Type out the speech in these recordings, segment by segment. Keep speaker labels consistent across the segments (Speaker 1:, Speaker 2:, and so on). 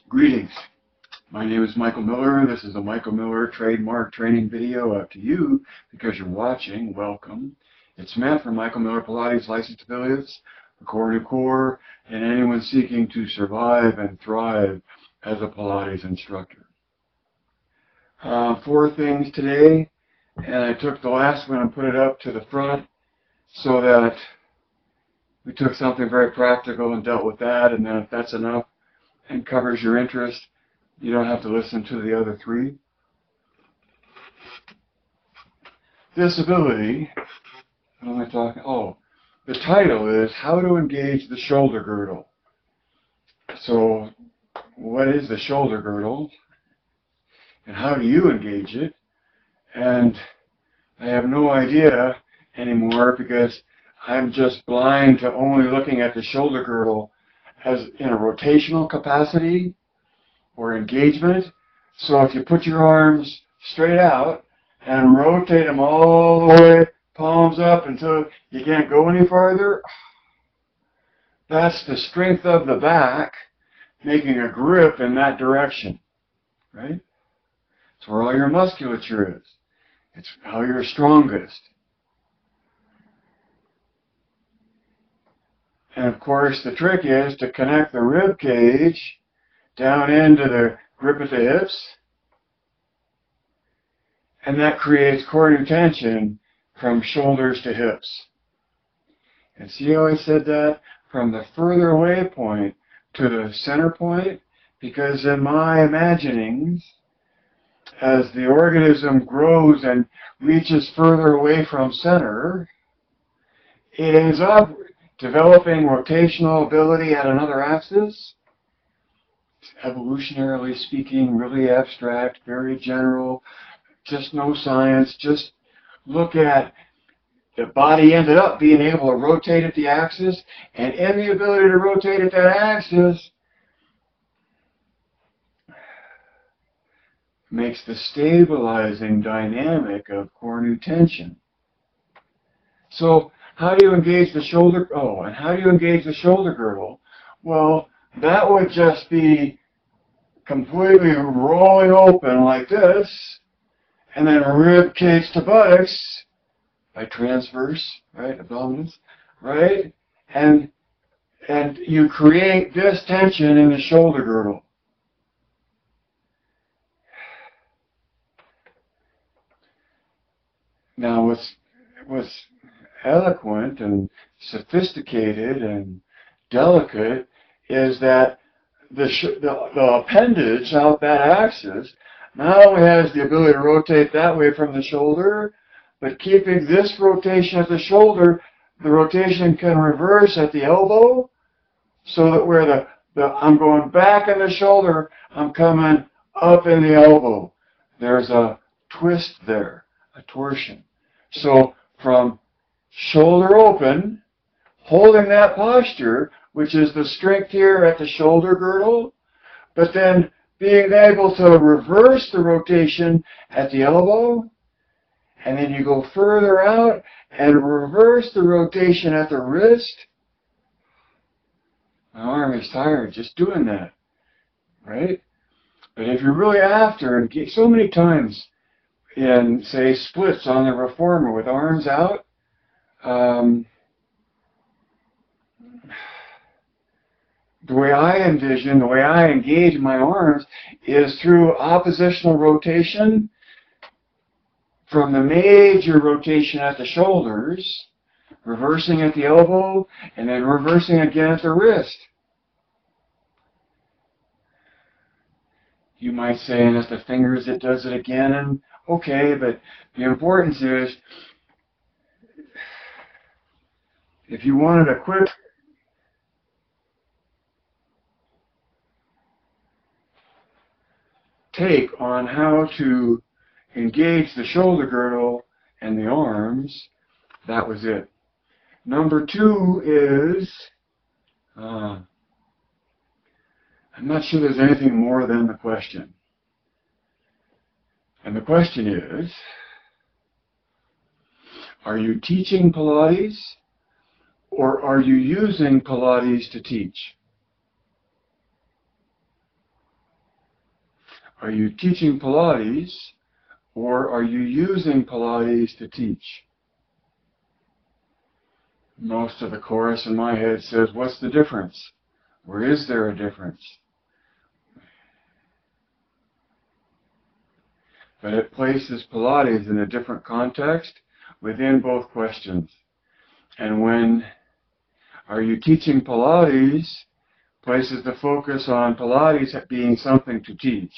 Speaker 1: Greetings. My name is Michael Miller. This is a Michael Miller trademark training video up to you because you're watching. Welcome. It's meant for Michael Miller Pilates licensed affiliates, the core to core, and anyone seeking to survive and thrive as a Pilates instructor. 4 things today, and I took the last one and put it up to the front so that we took something very practical and dealt with that, and then if that's enough and covers your interest, you don't have to listen to the other 3. Disability. What am I talking? Oh, the title is How to Engage the Shoulder Girdle. So, what is the shoulder girdle? And how do you engage it? And I have no idea anymore because I'm just blind to only looking at the shoulder girdle as in a rotational capacity or engagement. So if you put your arms straight out and rotate them all the way, palms up until you can't go any farther, that's the strength of the back making a grip in that direction, right? It's where all your musculature is. It's how you're strongest. And of course, the trick is to connect the rib cage down into the grip at the hips, and that creates core tension from shoulders to hips. And see how I said that? From the further away point to the center point, because in my imaginings, as the organism grows and reaches further away from center, it ends up developing rotational ability at another axis. Evolutionarily speaking, really abstract, very general, just no science. Just look at the body ended up being able to rotate at the axis, and in the ability to rotate at that axis makes the stabilizing dynamic of core new tension. So how do you engage the shoulder? Oh, and how do you engage the shoulder girdle? Well, that would just be completely rolling open like this, and then rib cage to buttocks by transverse, right, abdominals, right, and you create this tension in the shoulder girdle. Now, what's eloquent and sophisticated and delicate is that the appendage out that axis not only has the ability to rotate that way from the shoulder, but keeping this rotation at the shoulder, the rotation can reverse at the elbow, so that where I'm going back in the shoulder, I'm coming up in the elbow. There's a twist there, a torsion. So from shoulder open, holding that posture, which is the strength here at the shoulder girdle, but then being able to reverse the rotation at the elbow, and then you go further out and reverse the rotation at the wrist. My arm is tired just doing that, right? But if you're really after, and so many times in, say, splits on the reformer with arms out, the way I envision, the way I engage my arms is through oppositional rotation from the major rotation at the shoulders, reversing at the elbow, and then reversing again at the wrist. You might say, and at the fingers it does it again, and okay, but the importance is, if you wanted a quick take on how to engage the shoulder girdle and the arms, that was it. Number 2 is, I'm not sure there's anything more than the question. And the question is, are you teaching Pilates or are you using Pilates to teach? Are you teaching Pilates, or are you using Pilates to teach? Most of the chorus in my head says, what's the difference? Or is there a difference? But it places Pilates in a different context within both questions. And when are you teaching Pilates places the focus on Pilates being something to teach,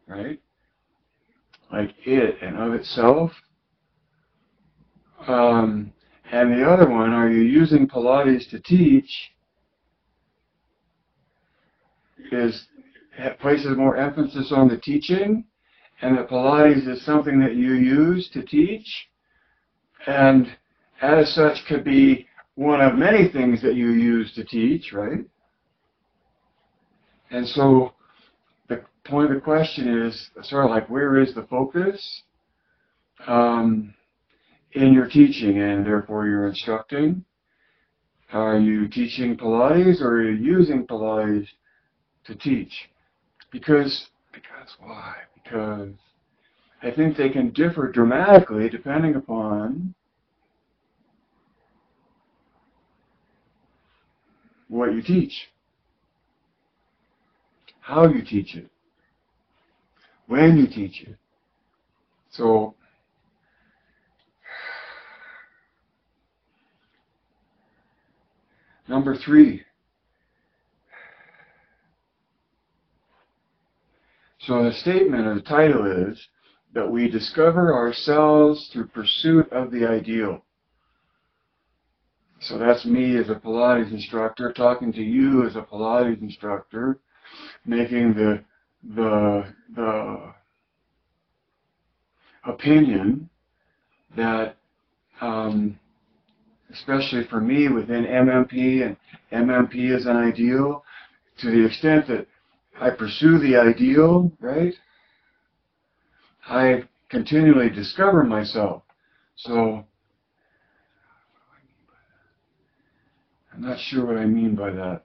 Speaker 1: right? Like it and of itself. And the other one, are you using Pilates to teach, places more emphasis on the teaching, and that Pilates is something that you use to teach, and as such could be one of many things that you use to teach, right? And so the point of the question is sort of like, where is the focus in your teaching and therefore your instructing? Are you teaching Pilates, or are you using Pilates to teach? Because why? Because I think they can differ dramatically depending upon what you teach, how you teach it, when you teach it. So number 3. So the statement or the title is that we discover ourselves through pursuit of the ideal. So that's me as a Pilates instructor talking to you as a Pilates instructor, making the opinion that, especially for me within MMP, and MMP is an ideal, to the extent that I pursue the ideal, right? I continually discover myself. So I'm not sure what I mean by that.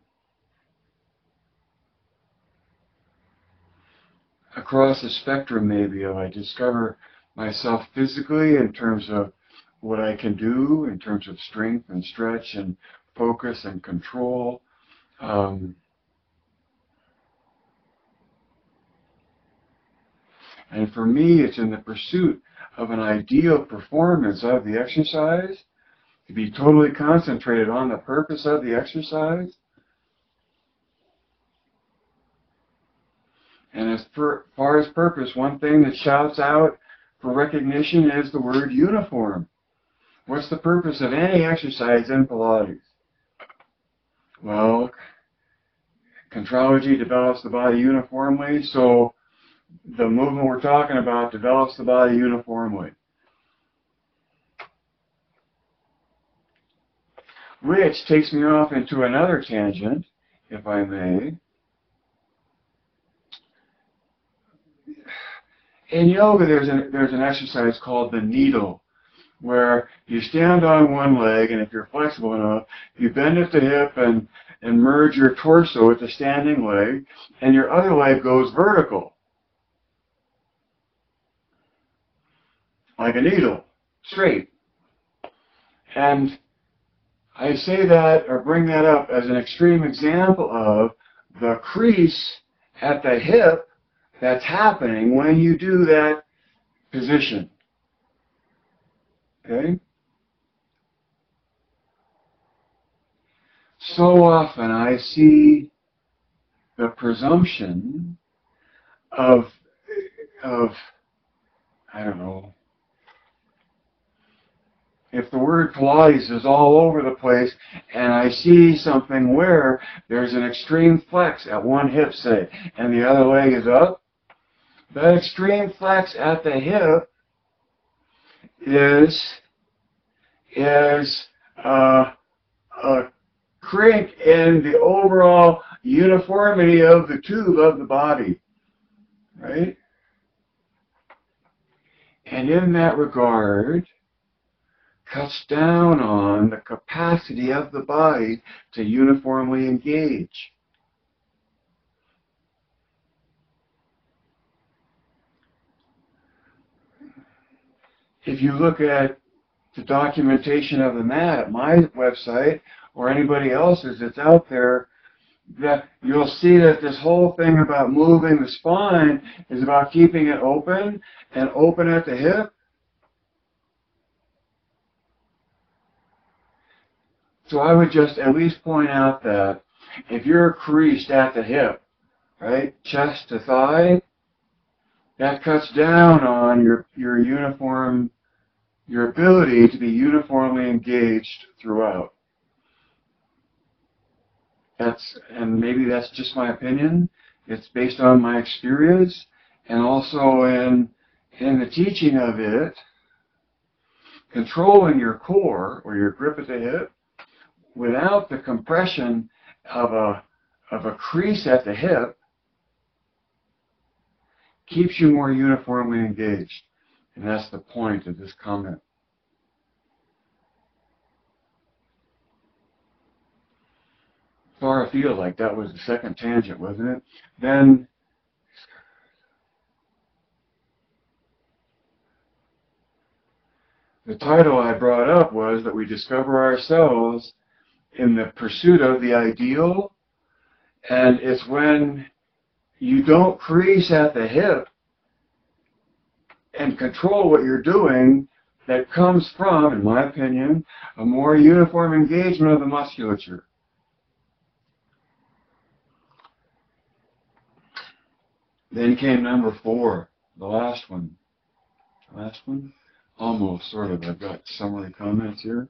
Speaker 1: Across the spectrum, maybe, I discover myself physically in terms of what I can do, in terms of strength and stretch and focus and control. And for me, it's in the pursuit of an ideal performance of the exercise, to be totally concentrated on the purpose of the exercise. And as far as purpose, one thing that shouts out for recognition is the word uniform. What's the purpose of any exercise in Pilates? Well, contrology develops the body uniformly, so the movement we're talking about develops the body uniformly. Which takes me off into another tangent, if I may. In yoga, there's an exercise called the needle, where you stand on one leg, and if you're flexible enough, you bend at the hip and merge your torso with the standing leg, and your other leg goes vertical, like a needle, straight. And I say that, or bring that up, as an extreme example of the crease at the hip that's happening when you do that position. Okay? So often I see the presumption of I don't know, if the word Pilates is all over the place and I see something where there's an extreme flex at one hip, say, and the other leg is up, that extreme flex at the hip is a crink in the overall uniformity of the tube of the body, right? And in that regard, cuts down on the capacity of the body to uniformly engage. if you look at the documentation of the mat at my website or anybody else's that's out there, that you'll see that this whole thing about moving the spine is about keeping it open and open at the hip. So I would just at least point out that if you're creased at the hip, right, chest to thigh, that cuts down on your ability to be uniformly engaged throughout. And maybe that's just my opinion. It's based on my experience, and also in the teaching of it, controlling your core or your grip at the hip without the compression of a crease at the hip keeps you more uniformly engaged. And that's the point of this comment. Far afield, like that was the second tangent, wasn't it? Then the title I brought up was that we discover ourselves in the pursuit of the ideal, and it's when you don't crease at the hip and control what you're doing that comes from, in my opinion, a more uniform engagement of the musculature. Then came number 4, the last one. Last one? Almost, sort of. I've got summary comments here.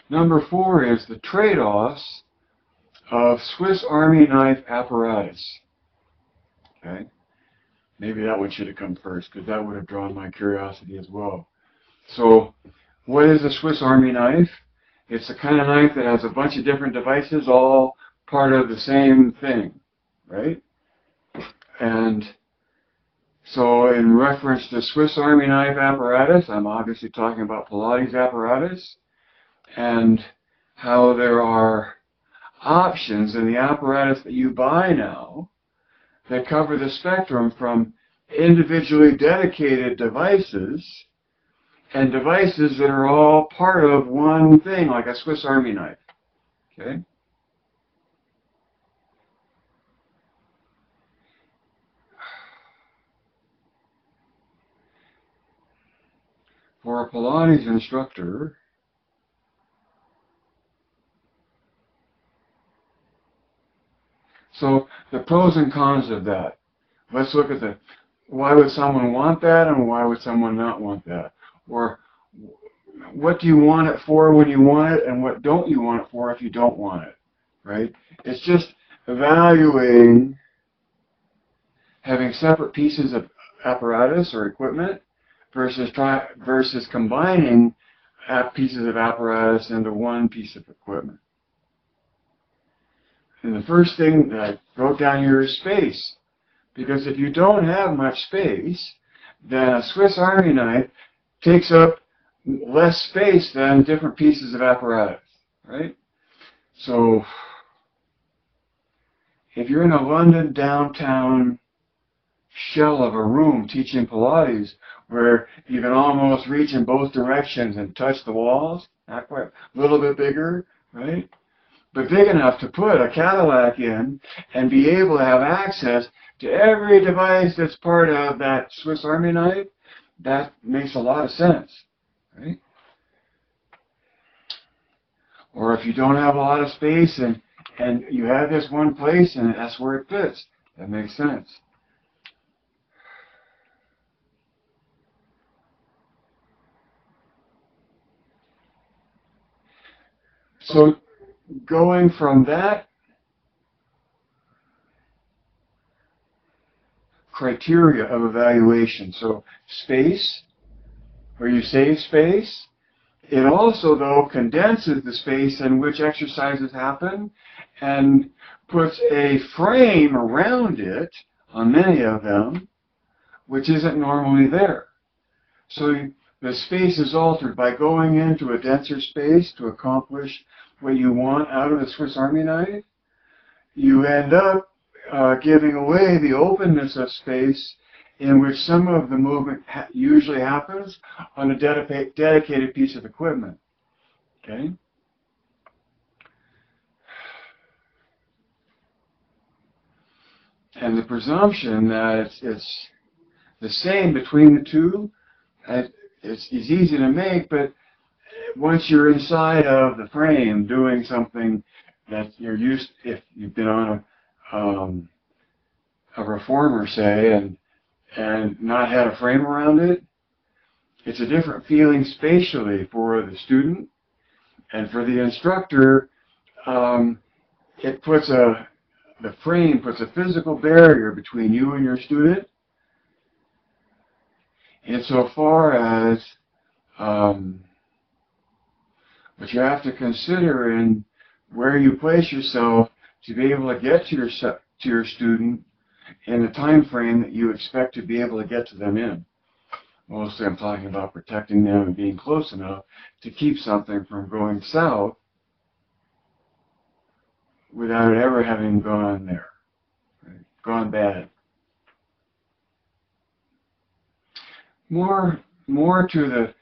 Speaker 1: Number 4 is the trade-offs of Swiss Army knife apparatus. Okay? Maybe that one should have come first, because that would have drawn my curiosity as well. So, what is a Swiss Army knife? It's the kind of knife that has a bunch of different devices, all part of the same thing, right? And so in reference to Swiss Army knife apparatus, I'm obviously talking about Pilates apparatus, and how there are options in the apparatus that you buy now that cover the spectrum from individually dedicated devices and devices that are all part of one thing, like a Swiss Army knife. Okay? For a Pilates instructor, so the pros and cons of that. Let's look at why would someone want that and why would someone not want that? Or what do you want it for when you want it and what don't you want it for if you don't want it, right? It's just evaluating having separate pieces of apparatus or equipment versus combining pieces of apparatus into one piece of equipment. And the first thing that I wrote down here is space. Because if you don't have much space, then a Swiss Army knife takes up less space than different pieces of apparatus, right? So if you're in a London downtown shell of a room teaching Pilates where you can almost reach in both directions and touch the walls, not quite, a little bit bigger, right? But big enough to put a Cadillac in and be able to have access to every device that's part of that Swiss Army knife, that makes a lot of sense, right? Or if you don't have a lot of space and you have this one place and that's where it fits, that makes sense. So going from that criteria of evaluation, so space, where you save space, it also, though, condenses the space in which exercises happen and puts a frame around it, on many of them, which isn't normally there. So the space is altered by going into a denser space to accomplish what you want out of the Swiss Army knife. You end up giving away the openness of space in which some of the movement usually happens on a dedicated piece of equipment. Okay? And the presumption that it's the same between the two, it's easy to make, but once you're inside of the frame doing something that you're used, if you've been on a reformer, say, and not had a frame around it, it's a different feeling spatially for the student, and for the instructor, the frame puts a physical barrier between you and your student, insofar as what you have to consider in where you place yourself to be able to get to your student in the time frame that you expect to be able to get to them in. Mostly I'm talking about protecting them and being close enough to keep something from going south without it ever having gone there, right? Gone bad. More to the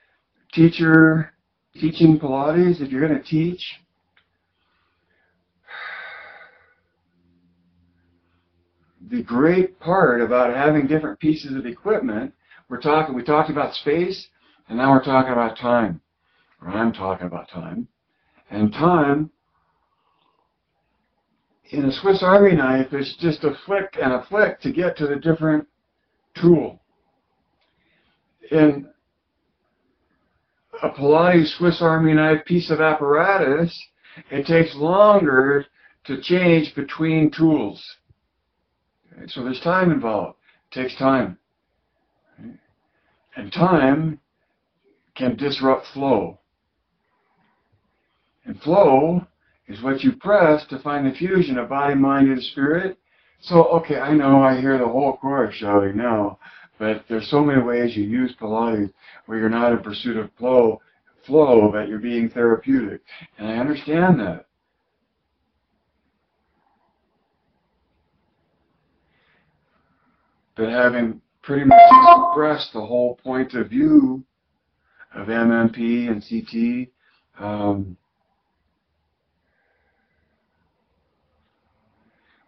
Speaker 1: teacher teaching Pilates. If you're going to teach, the great part about having different pieces of equipment, we talked about space, and now we're talking about time. Or I'm talking about time. And time, in a Swiss Army knife, is just a flick and a flick to get to the different tool. In a Pilates Swiss Army knife piece of apparatus, it takes longer to change between tools. Okay? So there's time involved. It takes time. Okay? And time can disrupt flow. And flow is what you press to find the fusion of body, mind, and spirit. So, okay, I know I hear the whole chorus shouting now, but there's so many ways you use Pilates where you're not in pursuit of flow, but you're being therapeutic. And I understand that. But having pretty much expressed the whole point of view of MMP and CT,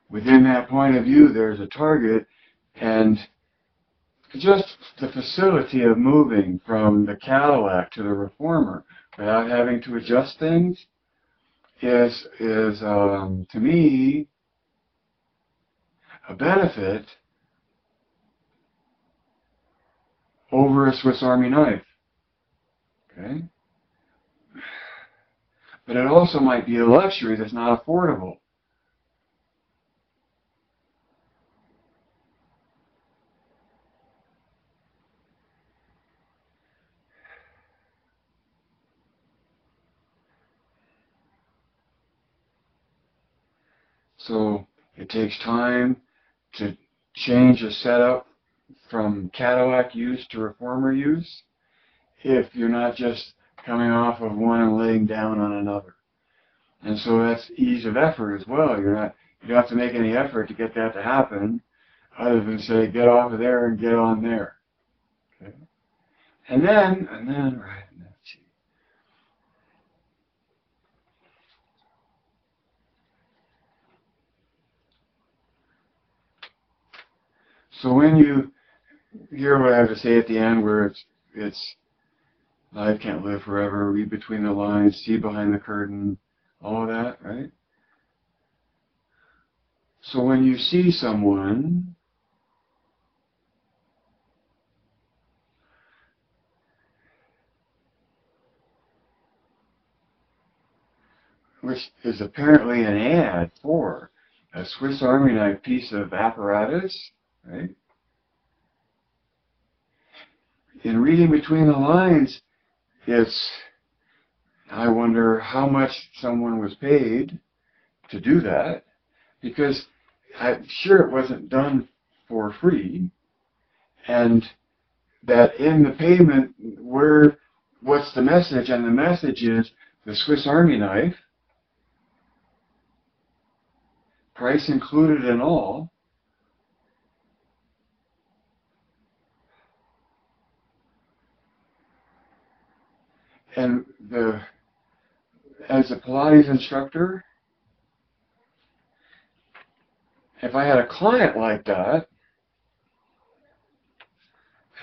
Speaker 1: within that point of view, there's a target, and just the facility of moving from the Cadillac to the Reformer without having to adjust things is to me, a benefit over a Swiss Army knife. Okay? But it also might be a luxury that's not affordable. So it takes time to change a setup from Cadillac use to Reformer use if you're not just coming off of one and laying down on another. And so that's ease of effort as well. You don't have to make any effort to get that to happen other than say, get off of there and get on there. Okay? And then, right, let's see. So when you hear what I have to say at the end, where it's life can't live forever, read between the lines, see behind the curtain, all of that, right? So when you see someone, which is apparently an ad for a Swiss Army knife piece of apparatus, right? In reading between the lines, I wonder how much someone was paid to do that, because I'm sure it wasn't done for free, and that in the payment, what's the message? And the message is the Swiss Army knife, price included in all, And as a Pilates instructor, if I had a client like that,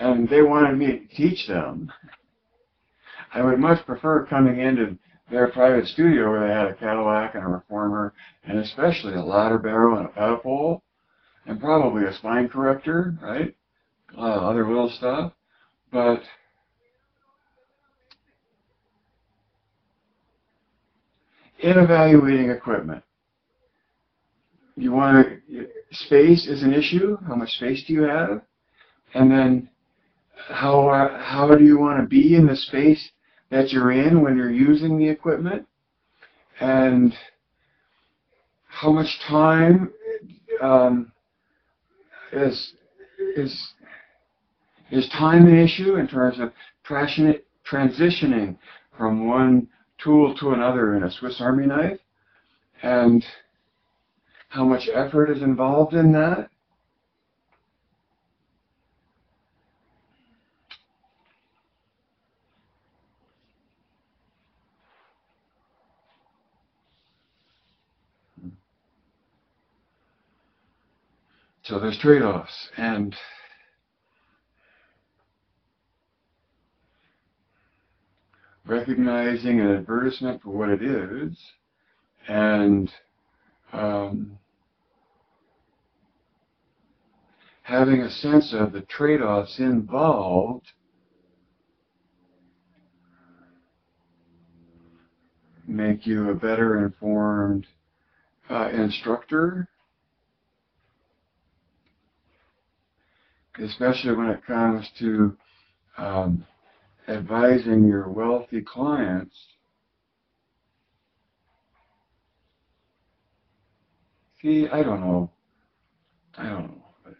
Speaker 1: and they wanted me to teach them, I would much prefer coming into their private studio where they had a Cadillac and a reformer, and especially a ladder barrel and a pedal pole, and probably a spine corrector, right? A lot of other little stuff. But in evaluating equipment, you want to, space is an issue. How much space do you have? And then how do you want to be in the space that you're in when you're using the equipment? And how much time is time an issue in terms of transitioning from one tool to another in a Swiss Army knife? And how much effort is involved in that? So there's trade-offs, and recognizing an advertisement for what it is, and having a sense of the trade-offs involved make you a better informed instructor, especially when it comes to advising your wealthy clients. See, I don't know. But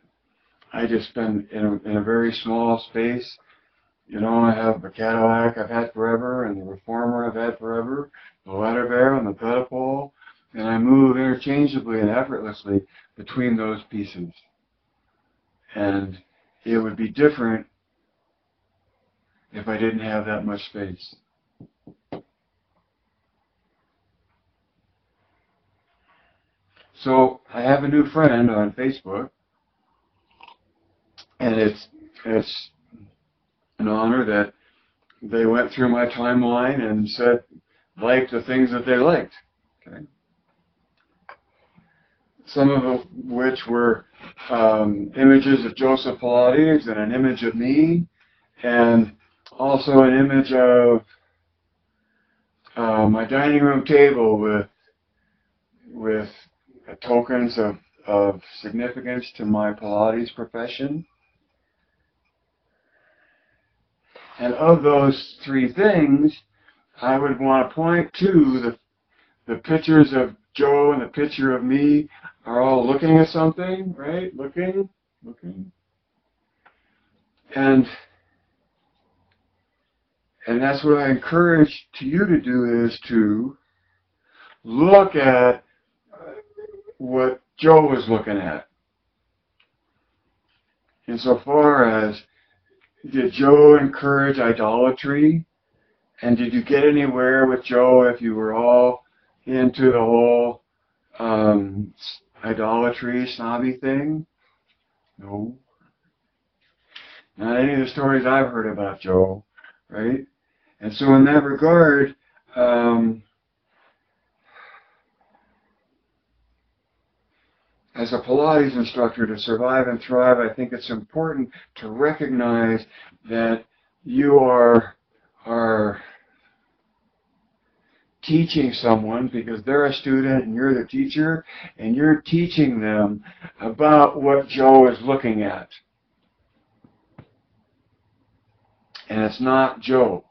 Speaker 1: I just been in a very small space. You know, I have the Cadillac I've had forever, and the reformer I've had forever, the ladder barrel and the pedal pole, and I move interchangeably and effortlessly between those pieces. And it would be different if I didn't have that much space. So I have a new friend on Facebook, and it's an honor that they went through my timeline and said, liked the things that they liked. Okay. Some of which were images of Joseph Pilates and an image of me, and also an image of my dining room table with tokens of significance to my Pilates profession. And of those three things, I would want to point to the pictures of Joe and the picture of me are all looking at something, right? Looking. And that's what I encourage to you to do, is to look at what Joe was looking at. Insofar as, did Joe encourage idolatry? And did you get anywhere with Joe if you were all into the whole idolatry, snobby thing? No. Not any of the stories I've heard about Joe, right? And so in that regard, as a Pilates instructor, to survive and thrive, I think it's important to recognize that you are teaching someone because they're a student and you're the teacher, and you're teaching them about what Joe is looking at. And it's not Joe.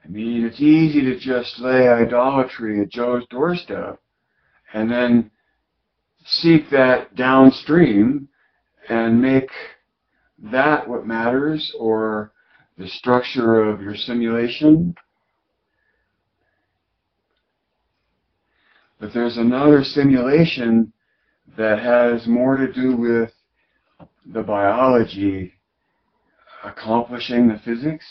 Speaker 1: I mean, it's easy to just lay idolatry at Joe's doorstep and then seek that downstream and make that what matters, or the structure of your simulation. But there's another simulation that has more to do with the biology accomplishing the physics.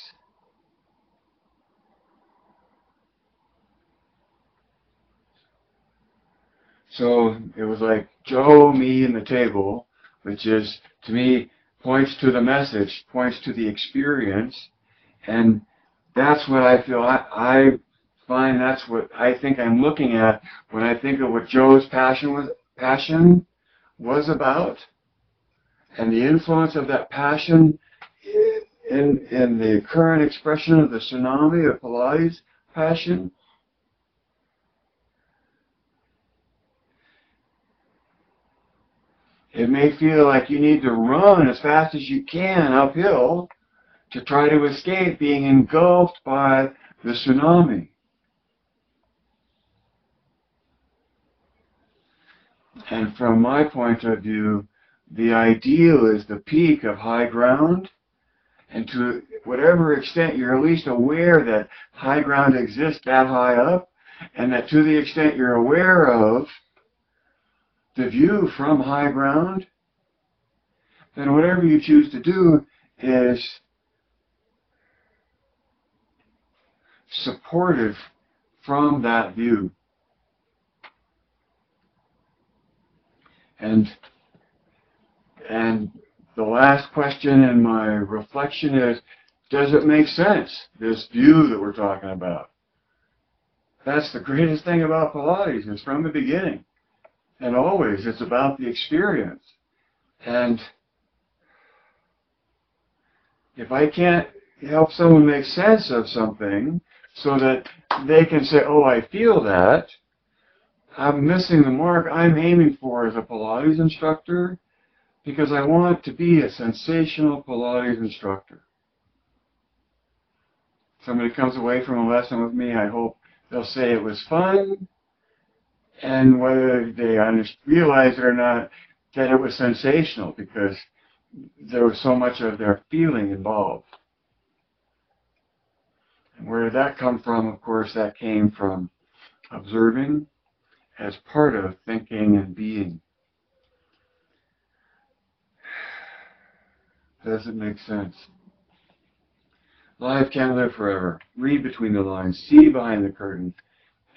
Speaker 1: So it was like Joe, me, and the table, which is, to me, points to the message, points to the experience, and that's what I feel, I find that's what I think I'm looking at when I think of what Joe's passion was about, and the influence of that passion in the current expression of the tsunami of Pilates passion. It may feel like you need to run as fast as you can uphill to try to escape being engulfed by the tsunami. And from my point of view, the ideal is the peak of high ground, and to whatever extent you're at least aware that high ground exists that high up, and that to the extent you're aware of the view from high ground, then whatever you choose to do is supportive from that view. And the last question in my reflection is, does it make sense, this view that we're talking about? That's the greatest thing about Pilates, is from the beginning and always it's about the experience. And if I can't help someone make sense of something so that they can say, oh, I feel that, I'm missing the mark I'm aiming for as a Pilates instructor, because I want to be a sensational Pilates instructor. Somebody comes away from a lesson with me, I hope they'll say it was fun, and whether they realize it or not, that it was sensational, because there was so much of their feeling involved. And where did that come from? Of course, that came from observing as part of thinking and being. Does it make sense? Life can't live forever. Read between the lines. See behind the curtain.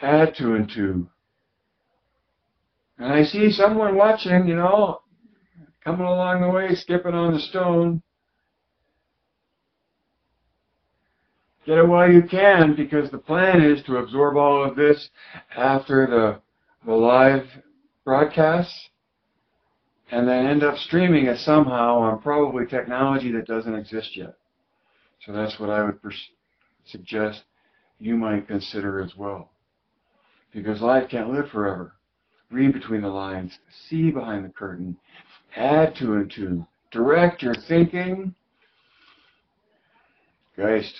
Speaker 1: Add two and two. And I see someone watching, you know, coming along the way, skipping on the stone. Get it while you can, because the plan is to absorb all of this after the live broadcasts, and then end up streaming it somehow on probably technology that doesn't exist yet. So that's what I would suggest you might consider as well. Because life can't live forever. Read between the lines. See behind the curtain. Add two and two. Direct your thinking. Geist.